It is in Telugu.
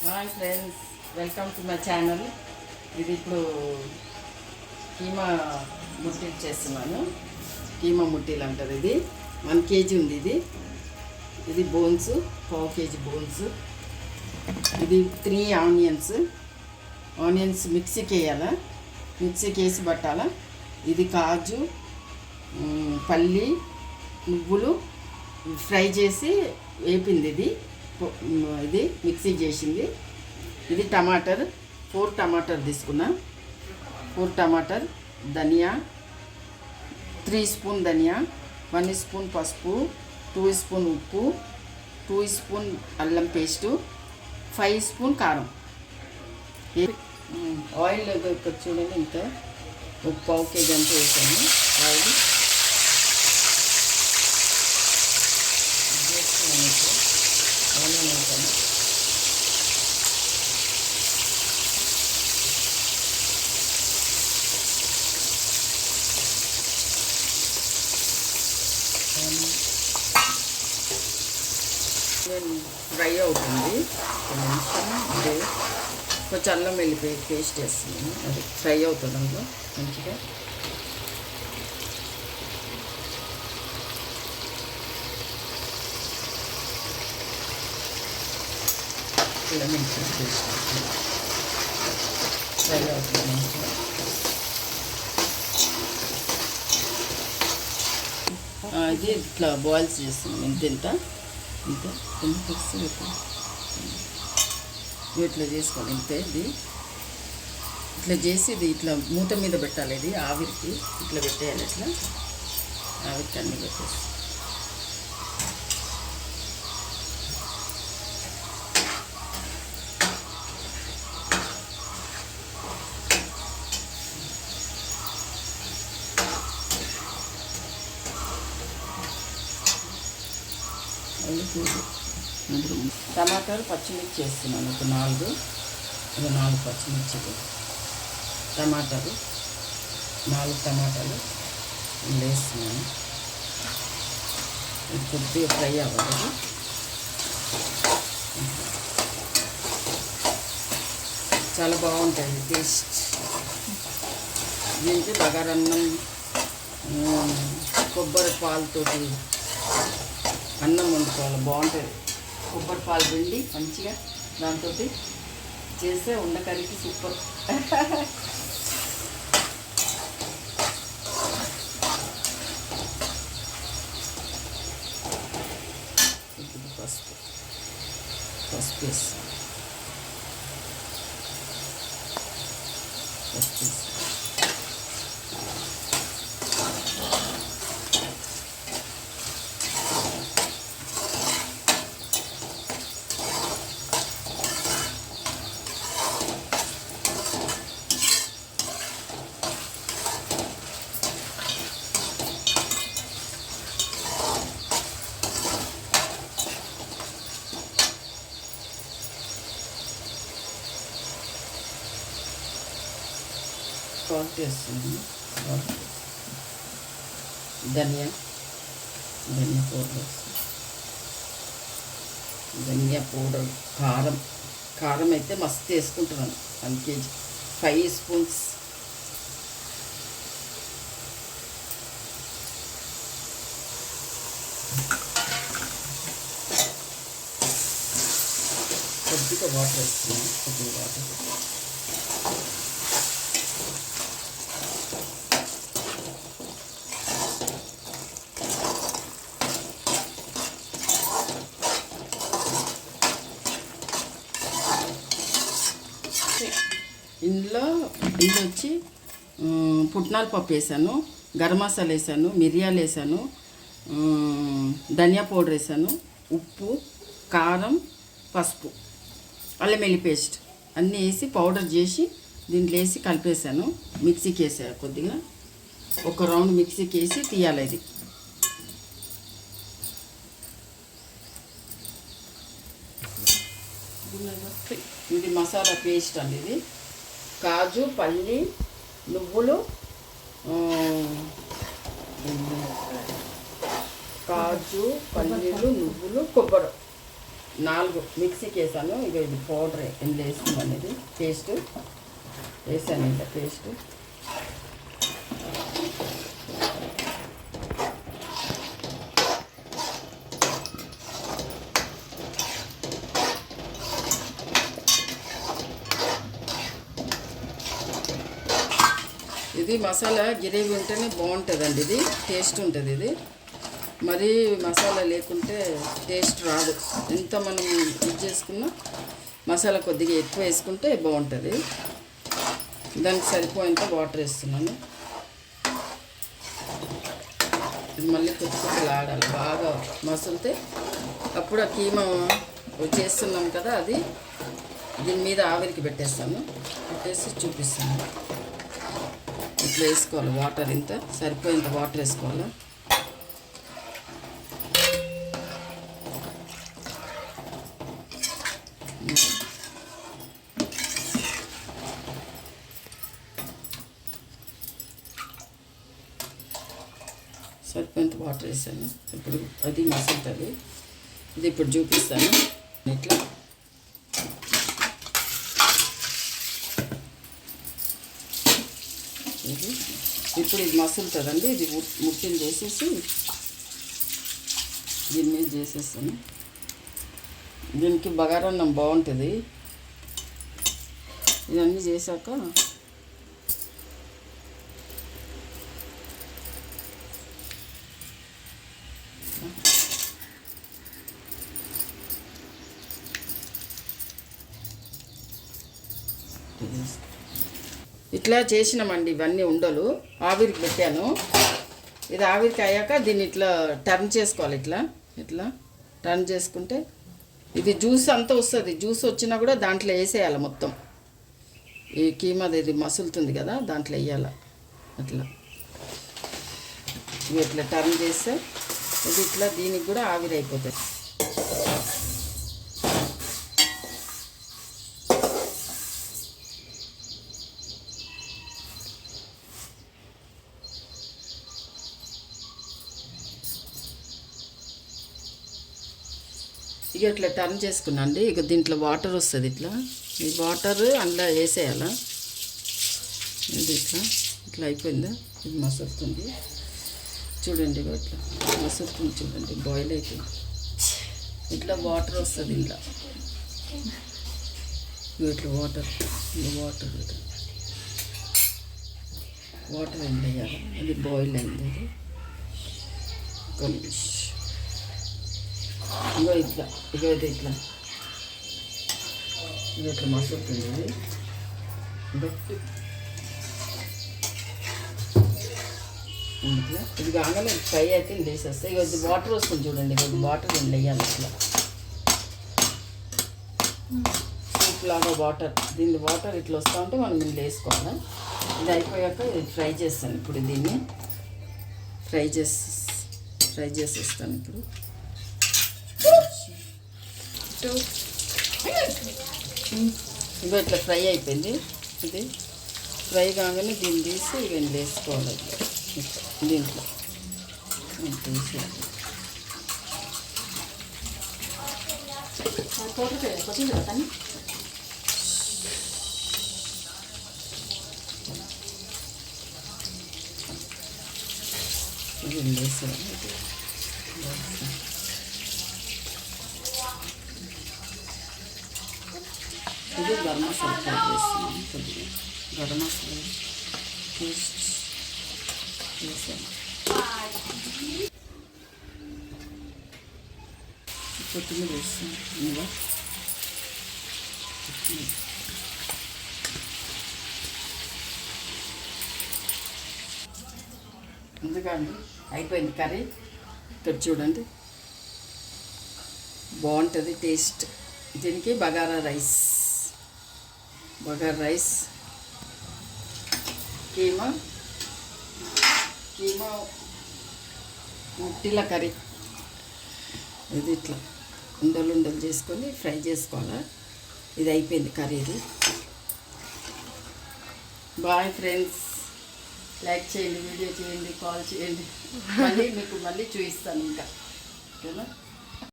Hi friends, welcome to my channel. ఇది ఇప్పుడు కీమా ముట్టీలు చేస్తున్నాను. కీమా ముట్టీలు అంటారు. ఇది 1 kg ఉంది. ఇది బోన్స్, 1/4 kg బోన్స్. ఇది 3 ఆనియన్స్ మిక్సీకి వేయాలా, మిక్సీకి వేసి పట్టాలా. ఇది కాజు, పల్లి, నువ్వులు ఫ్రై చేసి వేపింది. ఇది మిక్సీ చేసింది. ఇది టమాటర్, 4 టమాటర్ తీసుకున్నా. 4 టమాటర్, ధనియా 3 స్పూన్ ధనియా, 1 స్పూన్ పసుపు, 2 స్పూన్ ఉప్పు, 2 స్పూన్ అల్లం పేస్టు, 5 స్పూన్ కారం. ఆయిల్ చూడండి, ఇంత 1/4 kg అంతా వేసాను ఆయిల్. ఆనియన్ వేసాను. ఫ్రై అవుతుంది. కొంచెం అల్లం వెల్లిపాయ పేస్ట్ వేస్తున్నాను. అది ఫ్రై అవుతుంది అందులో మంచిగా. ఫ్రై అవుతుంది మంచిగా. ఇది ఇట్లా బాయిల్స్ చేస్తున్నాం. ఇంత ఇట్లా చేసుకోవాలి. ఇంతే. ఇది ఇట్లా చేసి ఇది ఇట్లా మూత మీద పెట్టాలి. ఇది ఆవిరికి ఇట్లా పెట్టేయాలి. ఇట్లా ఆవిరికి అన్నీ పెట్టేసి టమాటాలు, పచ్చిమిర్చి వేస్తున్నాను. ఒక 4 పచ్చిమిర్చిలు, టమాటాలు 4 టమాటాలు వేస్తున్నాను. ఇది కొద్దిగా ఫ్రై అవ్వాలి. చాలా బాగుంటుంది టేస్ట్. దీనికి బగారన్నం, కొబ్బరి పాలతోటి అన్నం వండుకోవాలి. బాగుంటుంది. కొబ్బరి పాలు పిండి మంచిగా దాంతో చేస్తే ఉండకరికి సూపర్. పసుపు వేసి సాల్ట్ వేస్తుంది. ధనియా పౌడర్ వేస్తుంది. ధనియా పౌడర్, కారం అయితే మస్తు వేసుకుంటున్నాను. 1 kg 5 స్పూన్స్. కొద్దిగా వాటర్ వేస్తున్నాను. కొద్దిగా వాటర్ ఇందులో వచ్చి పుట్నాల పప్పు వేసాను, గరం మసాలా వేసాను, మిరియాలు వేసాను, ధనియా పౌడర్ వేసాను, ఉప్పు, కారం, పసుపు, అల్లం వెల్లి పేస్ట్ అన్నీ వేసి పౌడర్ చేసి దీంట్లో వేసి కలిపేసాను. మిక్సీకి వేసాను. కొద్దిగా ఒక రౌండ్ మిక్సీకి వేసి తీయాలి. ఇది మసాలా పేస్ట్ అండి. ఇది కాజు, పల్లి, నువ్వులు, పల్లీలు, నువ్వులు, కొబ్బరి 4 మిక్సీకి వేసాను. ఇక ఇది పౌడర్ ఇందులో వేసుకున్నాను. ఇది పేస్ట్ వేసాను. ఇంకా పేస్ట్ ఇది మసాలా గ్రేవీ ఉంటేనే బాగుంటుందండి. ఇది టేస్ట్ ఉంటుంది. ఇది మరీ మసాలా లేకుంటే టేస్ట్ రాదు. ఎంత మనం ఇది చేసుకున్నా మసాలా కొద్దిగా ఎక్కువ వేసుకుంటే బాగుంటుంది. దానికి సరిపోయేంత వాటర్ వేస్తున్నాను. ఇది మళ్ళీ కొద్దిగా ఆడాలి. బాగా మసులితే అప్పుడు ఆ కీమా చేస్తున్నాం కదా, అది దీని మీద ఆవిరికి పెట్టేస్తాను. పెట్టేసి చూపిస్తాను. ఇట్లా వేసుకోవాలి. వాటర్ ఇంత సరిపోయేంత వాటర్ వేసుకోవాలి. సరిపోయేంత వాటర్ వేసాను. ఇప్పుడు అది మసులుతుంది. ఇది ఇప్పుడు చూపిస్తాను. ఇట్లా ఇప్పుడు ఇది మసులుతుందండి. ఇది ముట్టిని చేసేసి దీని మీద చేసేస్తాను. దీనికి బగారన్నం బాగుంటుంది. ఇవన్నీ చేశాక ఇట్లా చేసినామండి. ఇవన్నీ ఉండలు ఆవిరికి పెట్టాను. ఇది ఆవిరికి అయ్యాక దీన్ని ఇట్లా టర్న్ చేసుకోవాలి. ఇట్లా ఇట్లా టర్న్ చేసుకుంటే ఇది జ్యూస్ అంతా వస్తుంది. జ్యూస్ వచ్చినా కూడా దాంట్లో వేసేయాలి. మొత్తం ఈ కీమాది ఇది మసులుతుంది కదా, దాంట్లో వేయాలి. అట్లా ఇవి ఇట్లా టర్న్ చేస్తే ఇది ఇట్లా దీనికి కూడా ఆవిరి అయిపోతుంది. ఇక ఇట్లా టర్న్ చేసుకున్నాండి. ఇక దీంట్లో వాటర్ వస్తుంది. ఇట్లా ఈ వాటర్ అందులో వేసేయాలా. ఇది ఇట్లా ఇట్లా అయిపోయిందా. ఇది మసులుతుంది చూడండి. ఇట్లా మసులుతుంది చూడండి. బాయిల్ అవుతుంది. ఇట్లా వాటర్ వస్తుంది. ఇలా ఇట్లా వాటర్ వాటర్ వాటర్ ఏం వేయాలి. అది బాయిల్ అయింది. అది ఒక నిమిషం. ఇగో ఇట్లా ఇట్లా ఇట్లా మసులుతుంది. ఇట్లా ఇది కాగానే ఫ్రై అయితే వేసేస్తాయి. ఇక ఇది వాటర్ వస్తుంది చూడండి. ఇక వాటర్ రెండు వేయాలి. ఇట్లా సూప్ లాగా వాటర్, దీని వాటర్ ఇట్లా వస్తూ ఉంటే మనం దీన్ని వేసుకోవాలి. ఇది అయిపోయాక ఇది ఫ్రై చేస్తాను. ఇప్పుడు దీన్ని ఫ్రై చేసేస్తాను. ఇప్పుడు ఇగో ఇట్లా ఫ్రై అయిపోయింది. ఇది ఫ్రై కాగానే దీన్ని తీసి ఇవన్నీ వేసుకోవాలి. దీంట్లో తీసి ఇవన్నీ వేసేయాలి. ఇది గరం మసాలా పౌడర్ వేస్తున్నాను. కొద్దిగా గరం మసాలా పేస్ట్ వేసాను. కొత్తిమీర వేస్తాను. ఇందులో ఎందుకండి అయిపోయింది కర్రీ. ఇక్కడ చూడండి బాగుంటుంది టేస్ట్. దీనికి బగారా రైస్ కీమా ముట్టిల కర్రీ. ఇది ఇట్లా ఉండలు చేసుకొని ఫ్రై చేసుకోవాలా. ఇది అయిపోయింది కర్రీ. ఇది బాయ్ ఫ్రెండ్స్. లైక్ చేయండి, వీడియో చేయండి, కాల్ చేయండి. మళ్ళీ మీకు చూపిస్తాను ఇంకా. ఓకేనా.